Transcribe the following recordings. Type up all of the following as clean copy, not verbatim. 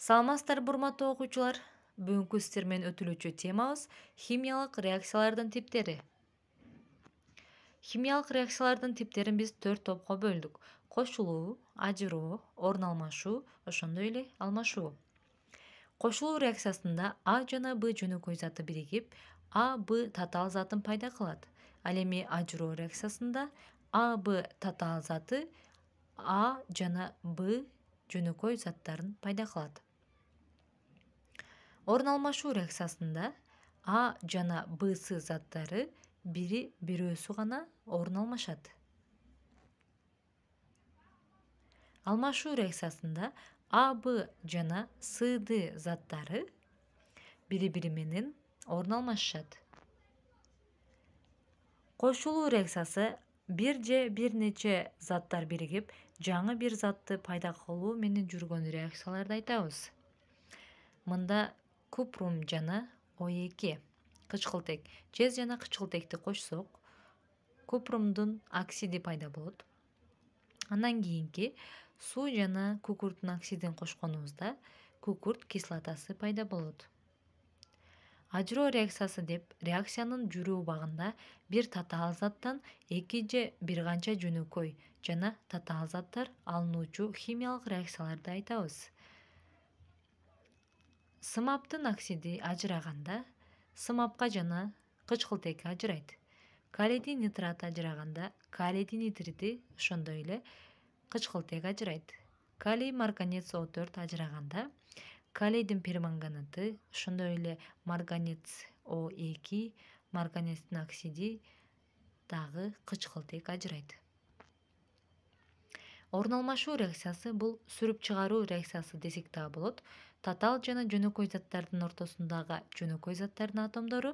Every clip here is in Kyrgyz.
Саламатсыздар урматтуу окуучулар. Бүгүнкү сиздер менен өтүлүүчү темабыз химиялык реакциялардын типтери. Химиялык реакциялардын типтерин биз 4 топко бөлдүк. Кошулуу, ажыроо, орун алмашуу, ошондой эле алмашуу. Кошулуу реакциясында А жана Б жөнөкөй заты биригип, А, Б татаал затын пайда кылат. Ал эми ажыроо реакциясында А, Б татаал заты А жана Б жөнөкөй заттарын пайда кылат. Орун алмашуу реакциясында А жана Б заттары бири бирөөсү гана орун алмашат. Алмашуу реакциясында А, Б жана С заттары бири-бири менен орун алмашышат. Кошулуу реакциясы бир же бир нече заттар биригип, жаңы бир затты пайда кылуу менен жүргөн реакцияларды айтабыз. Мында купрум жана О2 кычкылтек, жез жана кычкылтекти кошсок, купрумдун оксиди пайда болот. Андан кийинки суу жана күкүрттүн оксидин кошконубузда күкүрт кислотасы пайда болот. Ажыроо реакциясы деп реакциянын жүрүү убагында бир татаал заттан эки же бир канча жөнөкөй жана татаал заттар алынуучу химиялык реакцияларды айтабыз. Сымаптын оксиди ажыраганда сымапка жана кычкылтекке ажырайт. Калийдин нитраты ажыраганда калийдин нитриди, ошондой эле кычкылтек ажырайт. Калий марганец О4 ажыраганда калийдин перманганаты, ошондой эле марганец О2, марганецтин оксиди дагы кычкылтек ажырайт. Орун алмашуу реакциясы бул сүрүп чыгаруу реакциясы десек дагы болот. Татаал жана жөнөкөй заттардын ортосундагы жөнөкөй заттардын атомдору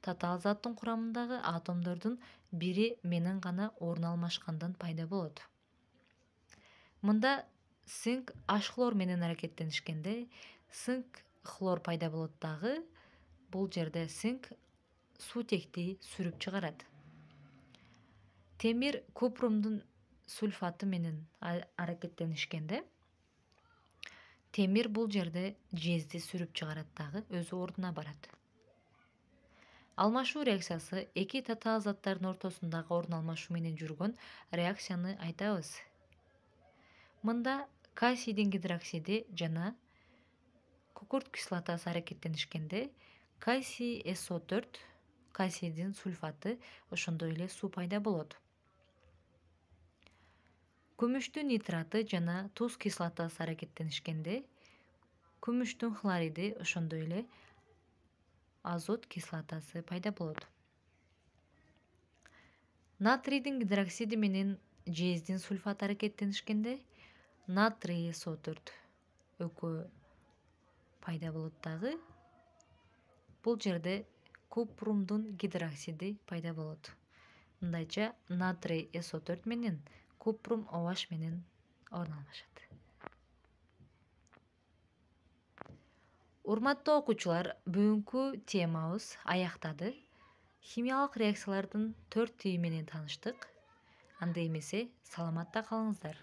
татаал заттын курамындагы атомдордун бири менен гана орун алмашкандан пайда болот. Мында цинк H хлор менен аракеттенишкенде цинк хлор пайда болот дагы. Бул жерде цинк суутекти сүрүп чыгарат. Темир купрумдун сульфаты менен аракеттенишкенде темир бул жерде жезди сүрүп чыгарат дагы, өзү ордуна барат. Алмашуу реакциясы эки татаал заттардын ортосундагы орун алмашуу менен жүргөн реакцияны айтабыз. Мында кальцийдин гидроксиди жана күкүрт кислотасы аракеттенишкенде кальций SO4, кальцийдин сульфаты, ошондой эле суу пайда болот. Күмүштүн нитраты жана туз кислотасы аракеттенишкенде күмүштүн хлориди, ошондой эле азот кислотасы пайда болот. Натрийдин гидроксиди менен жездин сульфаты аракеттенишкенде натрий SO4 экөө пайда болот дагы. Бул жерде купрумдун гидроксиди пайда болот. Мындайча натрий SO4 менен купрум OH менен орун алмашат. Урматтуу окуучулар, бүгүнкү темабыз аяктады. Химиялык реакциялардын 4 тиби менен тааныштык. Анда эмесе саламатта калыңыздар.